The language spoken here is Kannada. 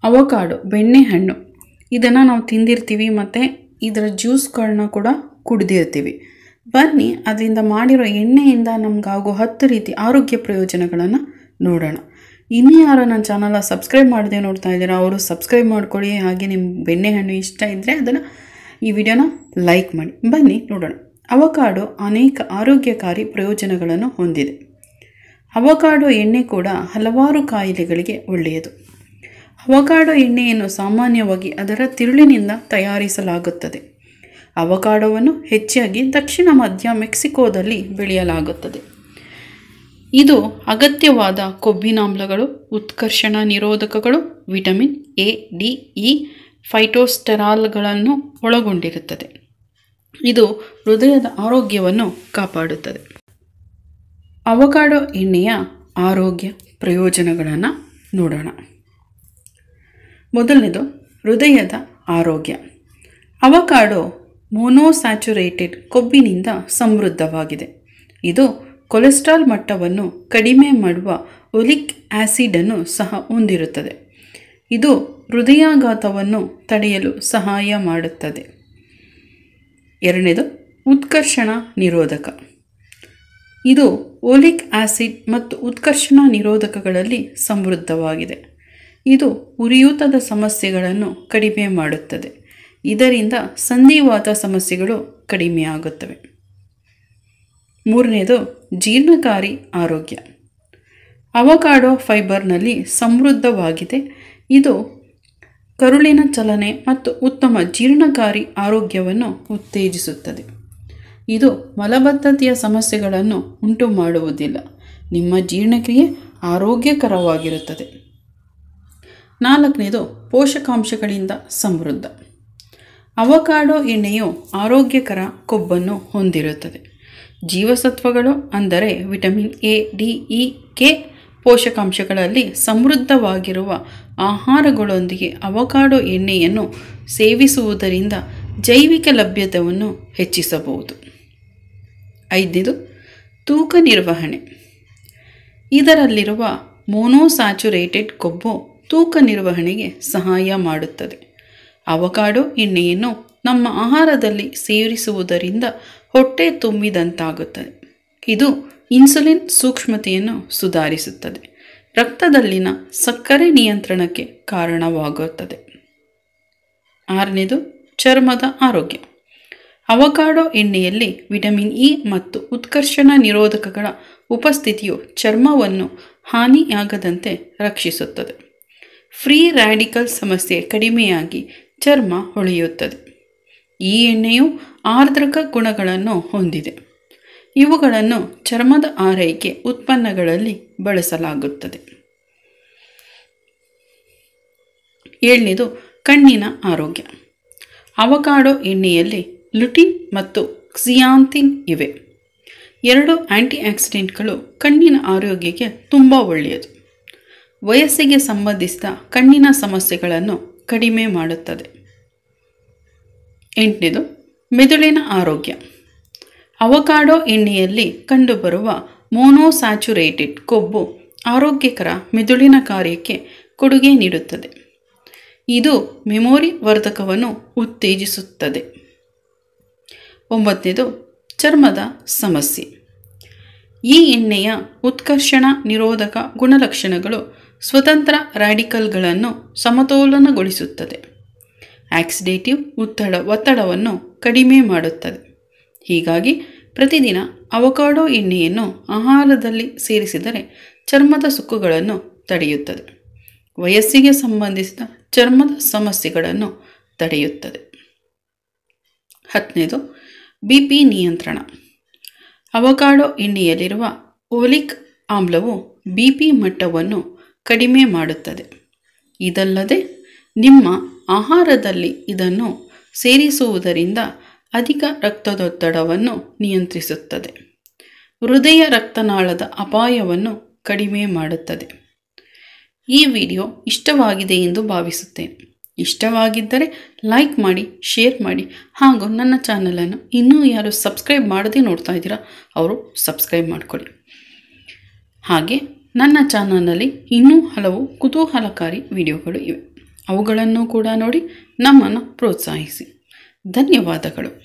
ಅವಕಾಡೋ ಬೆಣ್ಣೆಹಣ್ಣು ಇದನ್ನು ನಾವು ತಿಂದಿರ್ತೀವಿ ಮತ್ತು ಇದರ ಜ್ಯೂಸ್ಗಳನ್ನ ಕೂಡ ಕುಡಿದಿರ್ತೀವಿ. ಬನ್ನಿ ಅದರಿಂದ ಮಾಡಿರೋ ಎಣ್ಣೆಯಿಂದ ನಮಗಾಗೋ 10 ರೀತಿ ಆರೋಗ್ಯ ಪ್ರಯೋಜನಗಳನ್ನು ನೋಡೋಣ. ಇನ್ನೂ ಯಾರು ನನ್ನ ಚಾನಲ್ನ ಸಬ್ಸ್ಕ್ರೈಬ್ ಮಾಡದೆ ನೋಡ್ತಾ ಇದ್ದೀರಾ ಅವರು ಸಬ್ಸ್ಕ್ರೈಬ್ ಮಾಡ್ಕೊಳ್ಳಿ. ಹಾಗೆ ನಿಮ್ಮ ಬೆಣ್ಣೆಹಣ್ಣು ಇಷ್ಟ ಇದ್ದರೆ ಅದನ್ನು ಈ ವಿಡಿಯೋನ ಲೈಕ್ ಮಾಡಿ. ಬನ್ನಿ ನೋಡೋಣ. ಅವಕಾಡೋ ಅನೇಕ ಆರೋಗ್ಯಕಾರಿ ಪ್ರಯೋಜನಗಳನ್ನು ಹೊಂದಿದೆ. ಅವಕಾಡೋ ಎಣ್ಣೆ ಕೂಡ ಹಲವಾರು ಕಾಯಿಲೆಗಳಿಗೆ ಒಳ್ಳೆಯದು. ಅವಕಾಡೋ ಎಣ್ಣೆಯನ್ನು ಸಾಮಾನ್ಯವಾಗಿ ಅದರ ತಿರುಳಿನಿಂದ ತಯಾರಿಸಲಾಗುತ್ತದೆ. ಅವಕಾಡೋವನ್ನು ಹೆಚ್ಚಾಗಿ ದಕ್ಷಿಣ ಮಧ್ಯ ಮೆಕ್ಸಿಕೋದಲ್ಲಿ ಬೆಳೆಯಲಾಗುತ್ತದೆ. ಇದು ಅಗತ್ಯವಾದ ಕೊಬ್ಬಿನಾಮ್ಲಗಳು, ಉತ್ಕರ್ಷಣ ನಿರೋಧಕಗಳು, ವಿಟಮಿನ್ ಎ, ಡಿ, ಇ, ಫೈಟೋಸ್ಟೆರಾಲ್ಗಳನ್ನು ಒಳಗೊಂಡಿರುತ್ತದೆ. ಇದು ಹೃದಯದ ಆರೋಗ್ಯವನ್ನು ಕಾಪಾಡುತ್ತದೆ. ಅವಕಾಡೋ ಎಣ್ಣೆಯ ಆರೋಗ್ಯ ಪ್ರಯೋಜನಗಳನ್ನು ನೋಡೋಣ. ಮೊದಲನೇದು ಹೃದಯದ ಆರೋಗ್ಯ. ಅವಕಾಡೋ ಮೊನೋಸ್ಯಾಚುರೇಟೆಡ್ ಕೊಬ್ಬಿನಿಂದ ಸಮೃದ್ಧವಾಗಿದೆ. ಇದು ಕೊಲೆಸ್ಟ್ರಾಲ್ ಮಟ್ಟವನ್ನು ಕಡಿಮೆ ಮಾಡುವ ಒಲಿಕ್ ಆ್ಯಸಿಡನ್ನು ಸಹ ಹೊಂದಿರುತ್ತದೆ. ಇದು ಹೃದಯಾಘಾತವನ್ನು ತಡೆಯಲು ಸಹಾಯ ಮಾಡುತ್ತದೆ. ಎರಡನೇದು ಉತ್ಕರ್ಷಣ ನಿರೋಧಕ. ಇದು ಓಲಿಕ್ ಆ್ಯಸಿಡ್ ಮತ್ತು ಉತ್ಕರ್ಷಣ ನಿರೋಧಕಗಳಲ್ಲಿ ಸಮೃದ್ಧವಾಗಿದೆ. ಇದು ಉರಿಯೂತದ ಸಮಸ್ಯೆಗಳನ್ನು ಕಡಿಮೆ ಮಾಡುತ್ತದೆ. ಇದರಿಂದ ಸಂಧಿವಾತ ಸಮಸ್ಯೆಗಳು ಕಡಿಮೆಯಾಗುತ್ತವೆ. ಮೂರನೇದು ಜೀರ್ಣಕಾರಿ ಆರೋಗ್ಯ. ಅವಕಾಡೋ ಫೈಬರ್ನಲ್ಲಿ ಸಮೃದ್ಧವಾಗಿದೆ. ಇದು ಕರುಳಿನ ಚಲನೆ ಮತ್ತು ಉತ್ತಮ ಜೀರ್ಣಕಾರಿ ಆರೋಗ್ಯವನ್ನು ಉತ್ತೇಜಿಸುತ್ತದೆ. ಇದು ಮಲಬದ್ಧತೆಯ ಸಮಸ್ಯೆಗಳನ್ನು ಉಂಟು ಮಾಡುವುದಿಲ್ಲ. ನಿಮ್ಮ ಜೀರ್ಣಕ್ರಿಯೆ ಆರೋಗ್ಯಕರವಾಗಿರುತ್ತದೆ. ನಾಲ್ಕನೇದು ಪೋಷಕಾಂಶಗಳಿಂದ ಸಮೃದ್ಧ. ಅವಕಾಡೋ ಎಣ್ಣೆಯು ಆರೋಗ್ಯಕರ ಕೊಬ್ಬನ್ನು ಹೊಂದಿರುತ್ತದೆ. ಜೀವಸತ್ವಗಳು ಅಂದರೆ vitamin A, D, E, K ಪೋಷಕಾಂಶಗಳಲ್ಲಿ ಸಮೃದ್ಧವಾಗಿರುವ ಆಹಾರಗಳೊಂದಿಗೆ ಅವಕಾಡೋ ಎಣ್ಣೆಯನ್ನು ಸೇವಿಸುವುದರಿಂದ ಜೈವಿಕ ಲಭ್ಯತೆಯನ್ನು ಹೆಚ್ಚಿಸಬಹುದು. ಐದನೇದು ತೂಕ ನಿರ್ವಹಣೆ. ಇದರಲ್ಲಿರುವ ಮೊನೋಸ್ಯಾಚುರೇಟೆಡ್ ಕೊಬ್ಬು ತೂಕ ನಿರ್ವಹಣೆಗೆ ಸಹಾಯ ಮಾಡುತ್ತದೆ. ಅವಕಾಡೋ ಎಣ್ಣೆಯನ್ನು ನಮ್ಮ ಆಹಾರದಲ್ಲಿ ಸೇರಿಸುವುದರಿಂದ ಹೊಟ್ಟೆ ತುಂಬಿದಂತಾಗುತ್ತದೆ. ಇದು ಇನ್ಸುಲಿನ್ ಸೂಕ್ಷ್ಮತೆಯನ್ನು ಸುಧಾರಿಸುತ್ತದೆ. ರಕ್ತದಲ್ಲಿನ ಸಕ್ಕರೆ ನಿಯಂತ್ರಣಕ್ಕೆ ಕಾರಣವಾಗುತ್ತದೆ. ಆರನೇದು ಚರ್ಮದ ಆರೋಗ್ಯ. ಅವಕಾಡೋ ಎಣ್ಣೆಯಲ್ಲಿ ವಿಟಮಿನ್ ಇ ಮತ್ತು ಉತ್ಕರ್ಷಣ ನಿರೋಧಕಗಳ ಉಪಸ್ಥಿತಿಯು ಚರ್ಮವನ್ನು ಹಾನಿಯಾಗದಂತೆ ರಕ್ಷಿಸುತ್ತದೆ. ಫ್ರೀ ರ್ಯಾಡಿಕಲ್ ಸಮಸ್ಯೆ ಕಡಿಮೆಯಾಗಿ ಚರ್ಮ ಹೊಳೆಯುತ್ತದೆ. ಈ ಎಣ್ಣೆಯು ಆರ್ದ್ರಕ ಗುಣಗಳನ್ನು ಹೊಂದಿದೆ. ಇವುಗಳನ್ನು ಚರ್ಮದ ಆರೈಕೆ ಉತ್ಪನ್ನಗಳಲ್ಲಿ ಬಳಸಲಾಗುತ್ತದೆ. ಏಳನೇದು ಕಣ್ಣಿನ ಆರೋಗ್ಯ. ಅವಕಾಡೋ ಎಣ್ಣೆಯಲ್ಲಿ ಲುಟಿನ್ ಮತ್ತು ಕ್ಸಿಯಾಂಥಿನ್ ಇವೆ. ಎರಡು ಆಂಟಿ ಆಕ್ಸಿಡೆಂಟ್ಗಳು ಕಣ್ಣಿನ ಆರೋಗ್ಯಕ್ಕೆ ತುಂಬ ಒಳ್ಳೆಯದು. ವಯಸ್ಸಿಗೆ ಸಂಬಂಧಿಸಿದ ಕಣ್ಣಿನ ಸಮಸ್ಯೆಗಳನ್ನು ಕಡಿಮೆ ಮಾಡುತ್ತದೆ. ಎಂಟನೇದು ಮೆದುಳಿನ ಆರೋಗ್ಯ. ಅವಕಾಡೋ ಎಣ್ಣೆಯಲ್ಲಿ ಕಂಡುಬರುವ ಮೊನೋಸ್ಯಾಚುರೇಟೆಡ್ ಕೊಬ್ಬು ಆರೋಗ್ಯಕರ ಮೆದುಳಿನ ಕಾರ್ಯಕ್ಕೆ ಕೊಡುಗೆ ನೀಡುತ್ತದೆ. ಇದು ಮೆಮೊರಿ ವರ್ಧಕವನ್ನು ಉತ್ತೇಜಿಸುತ್ತದೆ. ಒಂಬತ್ತನೇದು ಚರ್ಮದ ಸಮಸ್ಯೆ. ಈ ಎಣ್ಣೆಯ ಉತ್ಕರ್ಷಣ ನಿರೋಧಕ ಗುಣಲಕ್ಷಣಗಳು ಸ್ವತಂತ್ರ ರ್ಯಾಡಿಕಲ್ಗಳನ್ನು ಸಮತೋಲನಗೊಳಿಸುತ್ತದೆ. ಆಕ್ಸಿಡೇಟಿವ್ ಒತ್ತಡವನ್ನು ಕಡಿಮೆ ಮಾಡುತ್ತದೆ. ಹೀಗಾಗಿ ಪ್ರತಿದಿನ ಅವಕಾಡೋ ಎಣ್ಣೆಯನ್ನು ಆಹಾರದಲ್ಲಿ ಸೇರಿಸಿದರೆ ಚರ್ಮದ ಸುಕ್ಕುಗಳನ್ನು ತಡೆಯುತ್ತದೆ. ವಯಸ್ಸಿಗೆ ಸಂಬಂಧಿಸಿದ ಚರ್ಮದ ಸಮಸ್ಯೆಗಳನ್ನು ತಡೆಯುತ್ತದೆ. ಹತ್ತನೇದು BP ನಿಯಂತ್ರಣ. ಅವಕಾಡೋ ಎಣ್ಣೆಯಲ್ಲಿರುವ ಓಲಿಕ್ ಆಮ್ಲವು BP ಮಟ್ಟವನ್ನು ಕಡಿಮೆ ಮಾಡುತ್ತದೆ. ಇದಲ್ಲದೆ ನಿಮ್ಮ ಆಹಾರದಲ್ಲಿ ಇದನ್ನು ಸೇರಿಸುವುದರಿಂದ ಅಧಿಕ ರಕ್ತದೊತ್ತಡವನ್ನು ನಿಯಂತ್ರಿಸುತ್ತದೆ. ಹೃದಯ ರಕ್ತನಾಳದ ಅಪಾಯವನ್ನು ಕಡಿಮೆ ಮಾಡುತ್ತದೆ. ಈ ವಿಡಿಯೋ ಇಷ್ಟವಾಗಿದೆ ಎಂದು ಭಾವಿಸುತ್ತೇನೆ. ಇಷ್ಟವಾಗಿದ್ದರೆ ಲೈಕ್ ಮಾಡಿ, ಶೇರ್ ಮಾಡಿ ಹಾಗೂ ನನ್ನ ಚಾನಲನ್ನು ಇನ್ನೂ ಯಾರು ಸಬ್ಸ್ಕ್ರೈಬ್ ಮಾಡದೆ ನೋಡ್ತಾ ಇದ್ದೀರಾ ಅವರು ಸಬ್ಸ್ಕ್ರೈಬ್ ಮಾಡಿಕೊಳ್ಳಿ. ಹಾಗೆ ನನ್ನ ಚಾನಲ್ನಲ್ಲಿ ಇನ್ನೂ ಹಲವು ಕುತೂಹಲಕಾರಿ ವಿಡಿಯೋಗಳು ಇವೆ. ಅವುಗಳನ್ನು ಕೂಡ ನೋಡಿ ನಮ್ಮನ್ನು ಪ್ರೋತ್ಸಾಹಿಸಿ. ಧನ್ಯವಾದಗಳು.